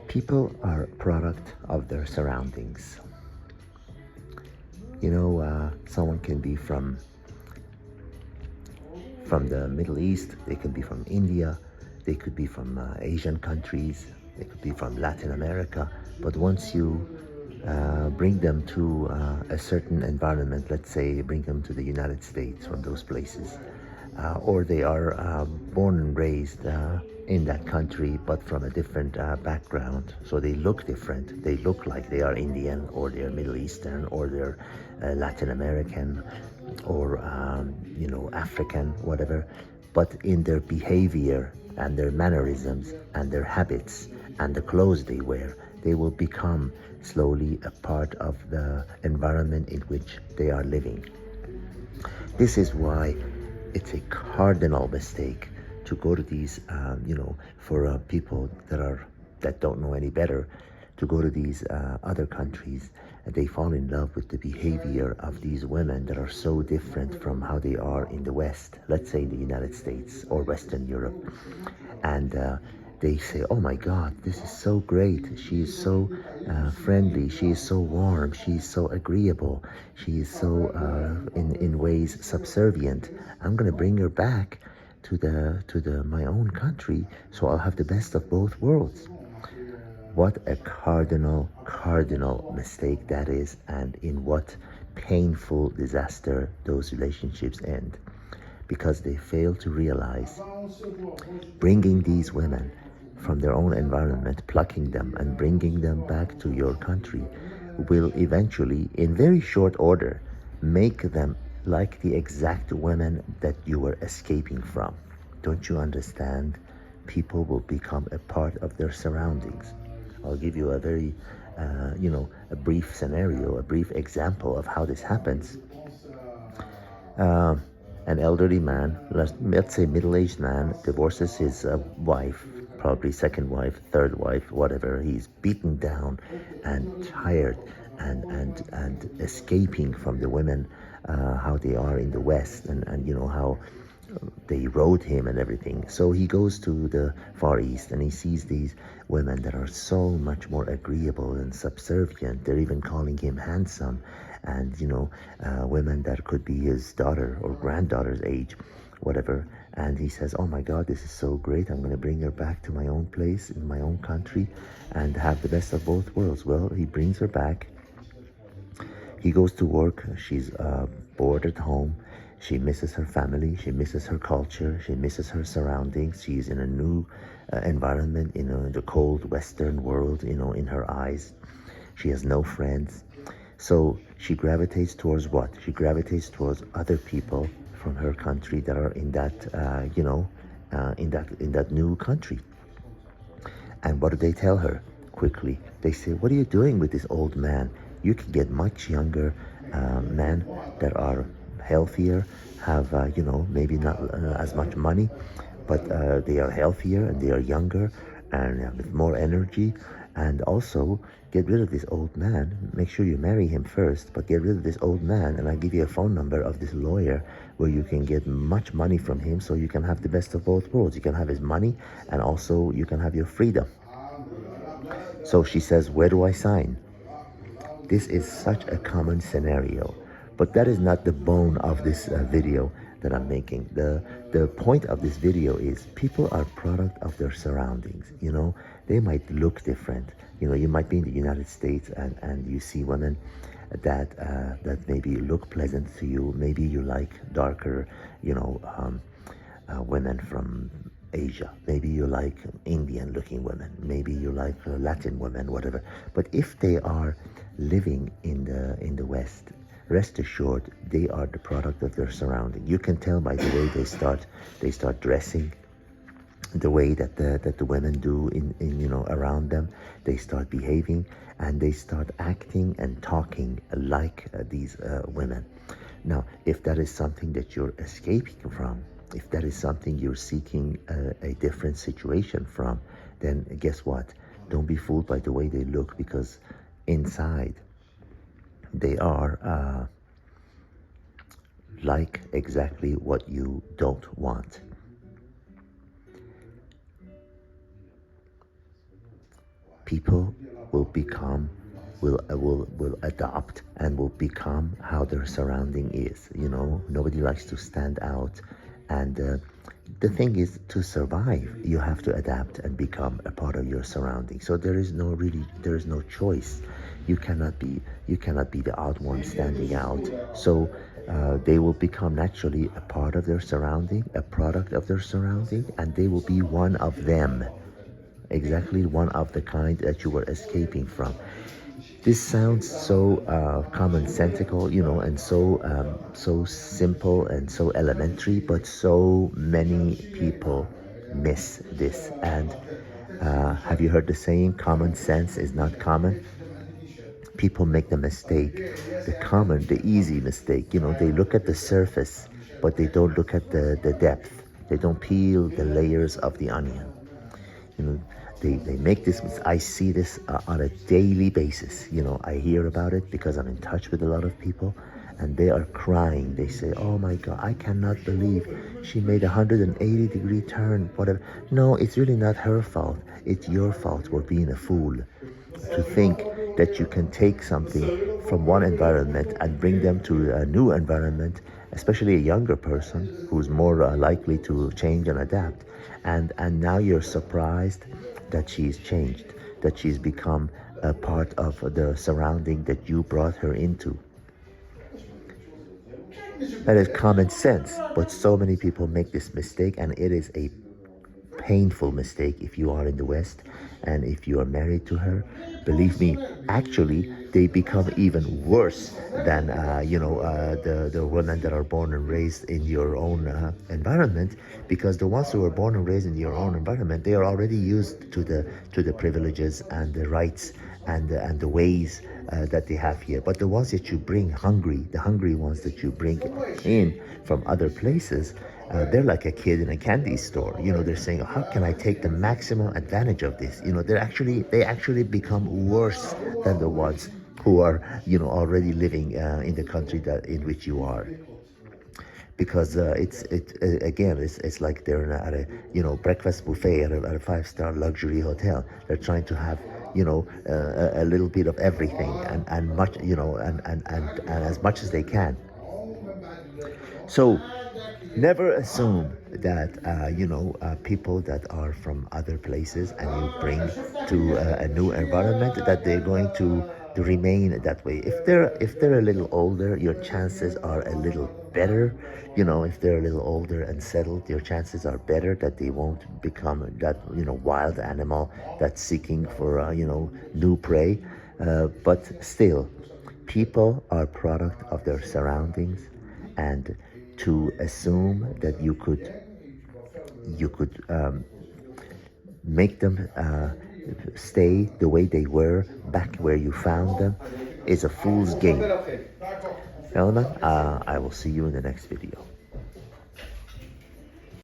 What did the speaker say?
People are a product of their surroundings. Someone can be from the Middle East, they could be from India, they could be from Asian countries, they could be from Latin America. But once you bring them to a certain environment, let's say bring them to the United States from those places, or they are born and raised in that country but from a different background, so they look different. They look like they are Indian, or they're Middle Eastern, or they're Latin American, or African, whatever. But in their behavior and their mannerisms and their habits and the clothes they wear, they will become slowly a part of the environment in which they are living. This is why it's a cardinal mistake to go to these, for people that don't know any better, to go to these other countries, and they fall in love with the behavior of these women that are so different from how they are in the West, let's say in the United States or Western Europe. And they say, oh my God, this is so great. She is so friendly. She is so warm. She is so agreeable. She is so, in ways, subservient. I'm going to bring her back to my own country, so I'll have the best of both worlds. What a cardinal mistake that is, and in what painful disaster those relationships end. Because they fail to realize bringing these women from their own environment, plucking them and bringing them back to your country, will eventually, in very short order, make them like the exact women that you were escaping from. Don't you understand? People will become a part of their surroundings. I'll give you a very, a brief scenario, a brief example of how this happens. An elderly man, let's say middle-aged man, divorces his wife, probably second wife, third wife, whatever. He's beaten down and tired and escaping from the women, how they are in the West, and how they rode him and everything. So he goes to the Far East and he sees these women that are so much more agreeable and subservient. They're even calling him handsome, and women that could be his daughter or granddaughter's age, whatever. And he says, oh my God, this is so great. I'm going to bring her back to my own place in my own country and have the best of both worlds. Well, he brings her back. He goes to work. She's bored at home. She misses her family. She misses her culture. She misses her surroundings. She's in a new environment, in the cold Western world, in her eyes. She has no friends. So she gravitates towards what? She gravitates towards other people from her country that are in that, in that new country. And what do they tell her? Quickly, they say, what are you doing with this old man? You can get much younger men that are healthier, have, maybe not as much money, but they are healthier and they are younger and with more energy. And also, get rid of this old man. Make sure you marry him first, but get rid of this old man, and I'll give you a phone number of this lawyer where you can get much money from him, so you can have the best of both worlds. You can have his money, and also you can have your freedom. So she says, where do I sign? This is such a common scenario, but that is not the bone of this video that I'm making. The point of this video is people are product of their surroundings. They might look different. You might be in the United States and you see women that maybe look pleasant to you. Maybe you like darker, women from Asia. Maybe you like Indian looking women. Maybe you like Latin women, whatever. But if they are living in the West, rest assured they are the product of their surrounding. You can tell by the way they start dressing, the way that the women do in around them. They start behaving and they start acting and talking like these women. Now, if that is something that you're escaping from, if that is something you're seeking a different situation from, then guess what? Don't be fooled by the way they look, because inside they are like exactly what you don't want. people will become will adopt and will become how their surrounding is. You know, nobody likes to stand out, and the thing is, to survive you have to adapt and become a part of your surrounding. So there is no choice. You cannot be the odd one standing out. So they will become naturally a part of their surrounding, a product of their surrounding, and they will be one of them, exactly one of the kind that you were escaping from. This sounds so commonsensical, you know, and so simple and so elementary, but so many people miss this. And have you heard the saying, common sense is not common? People make the mistake, the easy mistake. You know, they look at the surface, but they don't look at the depth. They don't peel the layers of the onion. You know, they make this. I see this on a daily basis. You know, I hear about it because I'm in touch with a lot of people, and they are crying. They say, oh my God, I cannot believe she made a 180-degree turn, whatever. No, it's really not her fault. It's your fault for being a fool to think that you can take something from one environment and bring them to a new environment, especially a younger person who's more likely to change and adapt. And now you're surprised that she's changed, that she's become a part of the surrounding that you brought her into. That is common sense, but so many people make this mistake, and it is a painful mistake if you are in the West and if you are married to her. Believe me, actually, they become even worse than the women that are born and raised in your own environment, because the ones who are born and raised in your own environment, they are already used to the privileges and the rights and the ways that they have here. But the ones that you bring the hungry ones that you bring in from other places, they're like a kid in a candy store. You know, they're saying, how can I take the maximum advantage of this? You know, they actually become worse than the ones who are, you know, already living in the country in which you are. Because it's like they're at a breakfast buffet at a 5-star luxury hotel. They're trying to have a little bit of everything, and much, and as much as they can. So never assume that people that are from other places and you bring to a new environment that they're going to remain that way. If they're a little older, your chances are a little better. You know, if they're a little older and settled, your chances are better that they won't become that wild animal that's seeking for new prey. But still, people are product of their surroundings, and to assume that you could make them stay the way they were back where you found them is a fool's game. Elna, I will see you in the next video.